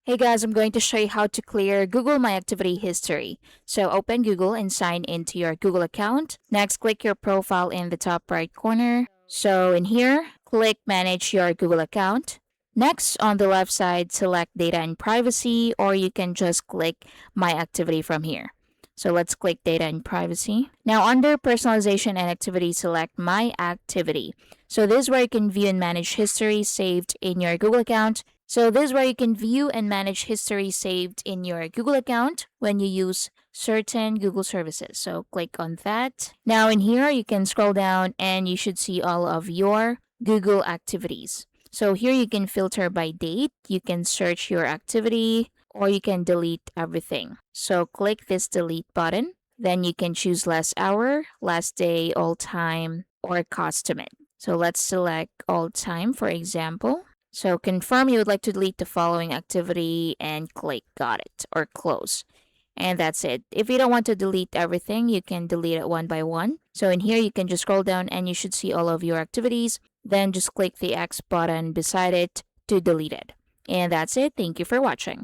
Hey guys, I'm going to show you how to clear Google My Activity history. So open Google and sign into your Google account. Next, click your profile in the top right corner. So in here, click Manage your Google account. Next, on the left side, select Data and Privacy, or you can just click My Activity from here. So let's click Data and Privacy. Now under Personalization and Activity, select My Activity. So this is where you can view and manage history saved in your Google account. So this is where you can view and manage history saved in your Google account when you use certain Google services. So click on that. Now in here, you can scroll down and you should see all of your Google activities. So here you can filter by date, you can search your activity, or you can delete everything. So click this delete button. Then you can choose last hour, last day, all time, or custom it. So let's select all time, for example. So confirm you would like to delete the following activity and click got it or close. And that's it. If you don't want to delete everything, you can delete it one by one. So in here, you can just scroll down and you should see all of your activities. Then just click the X button beside it to delete it. And that's it. Thank you for watching.